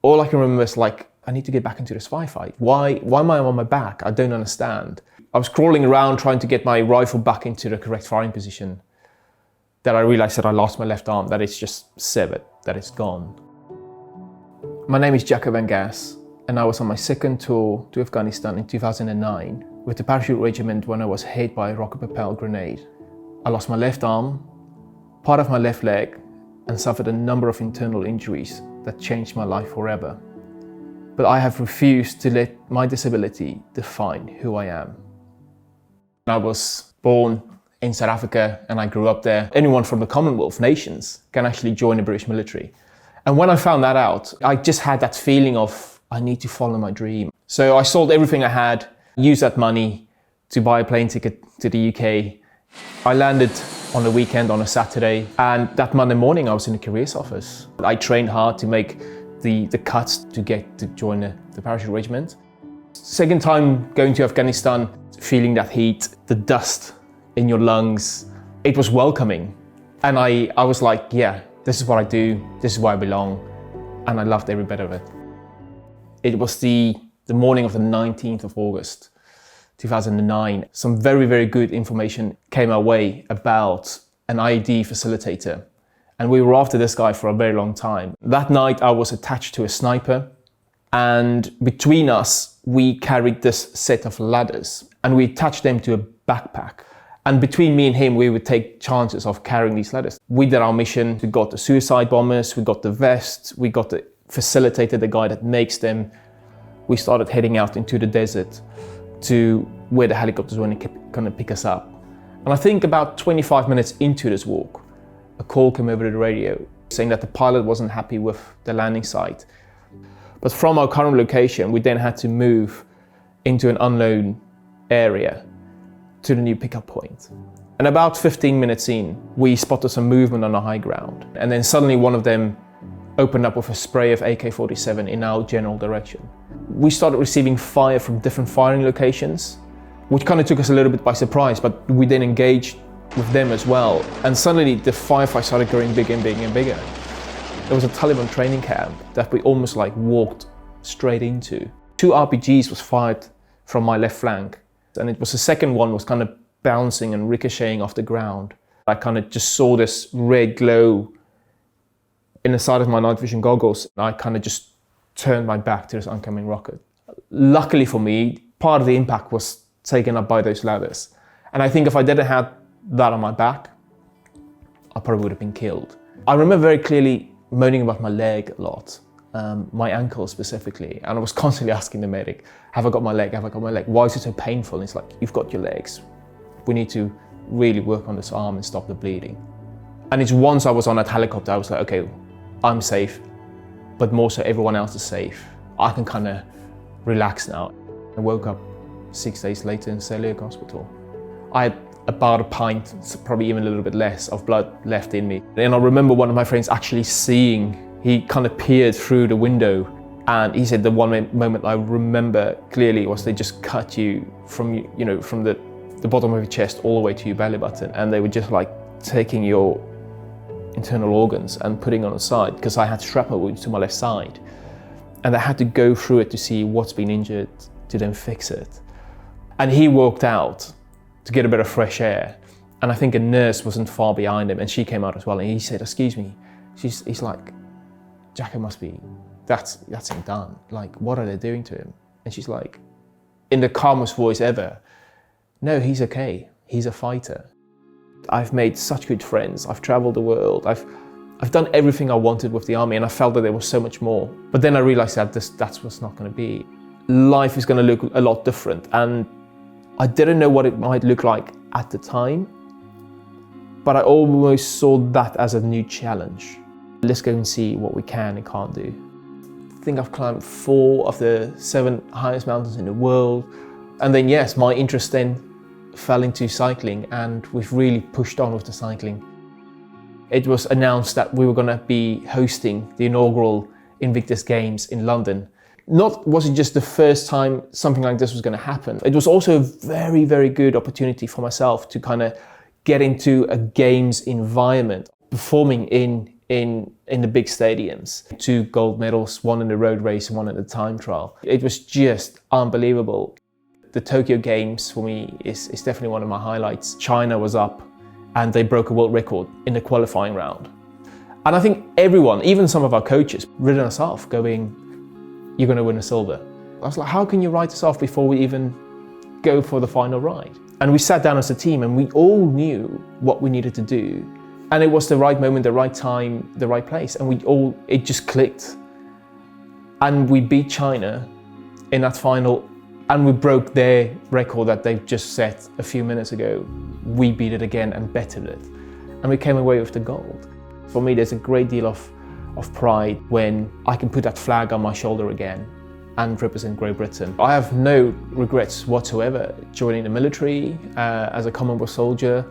All I can remember is like, I need to get back into this firefight. Why am I on my back? I don't understand. I was crawling around trying to get my rifle back into the correct firing position. That I realized that I lost my left arm, that it's just severed, that it's gone. My name is Jaco Van Gass, and I was on my second tour to Afghanistan in 2009 with the Parachute Regiment when I was hit by a rocket propelled grenade. I lost my left arm, part of my left leg, and suffered a number of internal injuries that changed my life forever. But I have refused to let my disability define who I am. I was born in South Africa and I grew up there. Anyone from the Commonwealth nations can actually join the British military. And when I found that out, I just had that feeling of, I need to follow my dream. So I sold everything I had, used that money to buy a plane ticket to the UK. I landed on the weekend on a Saturday, and that Monday morning I was in the careers office. I trained hard to make the cuts to get to join the Parachute Regiment. Second time going to Afghanistan, feeling that heat, the dust in your lungs, it was welcoming. And I was like, yeah, this is what I do, this is where I belong, and I loved every bit of it. It was the morning of the 19th of August, 2009. Some very, very good information came our way about an IED facilitator. And we were after this guy for a very long time. That night I was attached to a sniper, and between us, we carried this set of ladders and we attached them to a backpack. And between me and him, we would take chances of carrying these ladders. We did our mission. We got the suicide bombers, we got the vests, we got the facilitator, the guy that makes them. We started heading out into the desert to where the helicopters were going to pick us up. And I think about 25 minutes into this walk, a call came over the radio saying that the pilot wasn't happy with the landing site. But from our current location, we then had to move into an unknown area to the new pickup point. And about 15 minutes in, we spotted some movement on the high ground. And then suddenly one of them opened up with a spray of AK-47 in our general direction. We started receiving fire from different firing locations, which kind of took us a little bit by surprise, but we then engaged with them as well. And suddenly the firefight started growing bigger and bigger and bigger. There was a Taliban training camp that we almost like walked straight into. 2 RPGs was fired from my left flank. And it was the second one was kind of bouncing and ricocheting off the ground. I kind of just saw this red glow in the side of my night vision goggles. I kind of just turned my back to this oncoming rocket. Luckily for me, part of the impact was taken up by those ladders. And I think if I didn't have that on my back, I probably would have been killed. I remember very clearly moaning about my leg a lot. My ankle specifically, and I was constantly asking the medic, have I got my leg, have I got my leg? Why is it so painful? And it's like, you've got your legs. We need to really work on this arm and stop the bleeding. And it's once I was on that helicopter, I was like, okay, I'm safe, but more so everyone else is safe. I can kind of relax now. I woke up 6 days later in Celiac Hospital. I had about a pint, probably even a little bit less, of blood left in me. And I remember one of my friends actually he kind of peered through the window, and he said the one moment I remember clearly was they just cut you from the bottom of your chest all the way to your belly button, and they were just like taking your internal organs and putting on the side, because I had shrapnel wounds to my left side, and they had to go through it to see what's been injured to then fix it. And he walked out to get a bit of fresh air, and I think a nurse wasn't far behind him, and she came out as well, and he said, excuse me. He's like, Jaco must be, that's him done. Like, what are they doing to him? And she's like, in the calmest voice ever, no, he's okay. He's a fighter. I've made such good friends. I've traveled the world. I've done everything I wanted with the army, and I felt that there was so much more. But then I realized that that's what's not going to be. Life is going to look a lot different, and I didn't know what it might look like at the time, but I almost saw that as a new challenge. Let's go and see what we can and can't do. I think I've climbed 4 of the 7 highest mountains in the world. And then yes, my interest then fell into cycling, and we've really pushed on with the cycling. It was announced that we were going to be hosting the inaugural Invictus Games in London. Not was it just the first time something like this was going to happen, it was also a very, very good opportunity for myself to kind of get into a games environment. Performing in in the big stadiums. 2 gold medals, 1 in the road race and 1 in the time trial. It was just unbelievable. The Tokyo Games for me is definitely one of my highlights. China was up and they broke a world record in the qualifying round. And I think everyone, even some of our coaches, written us off going, "You're going to win a silver." I was like, how can you write us off before we even go for the final ride? And we sat down as a team and we all knew what we needed to do. And it was the right moment, the right time, the right place. And it just clicked. And we beat China in that final, and we broke their record that they've just set a few minutes ago. We beat it again and bettered it. And we came away with the gold. For me, there's a great deal of pride when I can put that flag on my shoulder again and represent Great Britain. I have no regrets whatsoever joining the military as a Commonwealth soldier.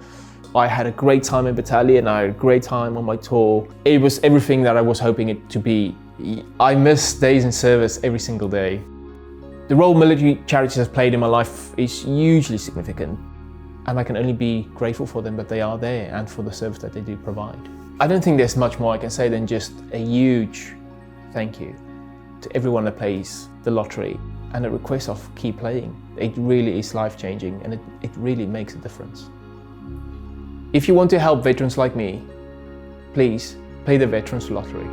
I had a great time in battalion, I had a great time on my tour. It was everything that I was hoping it to be. I miss days in service every single day. The role military charities has played in my life is hugely significant, and I can only be grateful for them that they are there and for the service that they do provide. I don't think there's much more I can say than just a huge thank you to everyone that plays the lottery and a request of keep playing. It really is life-changing and it really makes a difference. If you want to help veterans like me, please play the Veterans Lottery.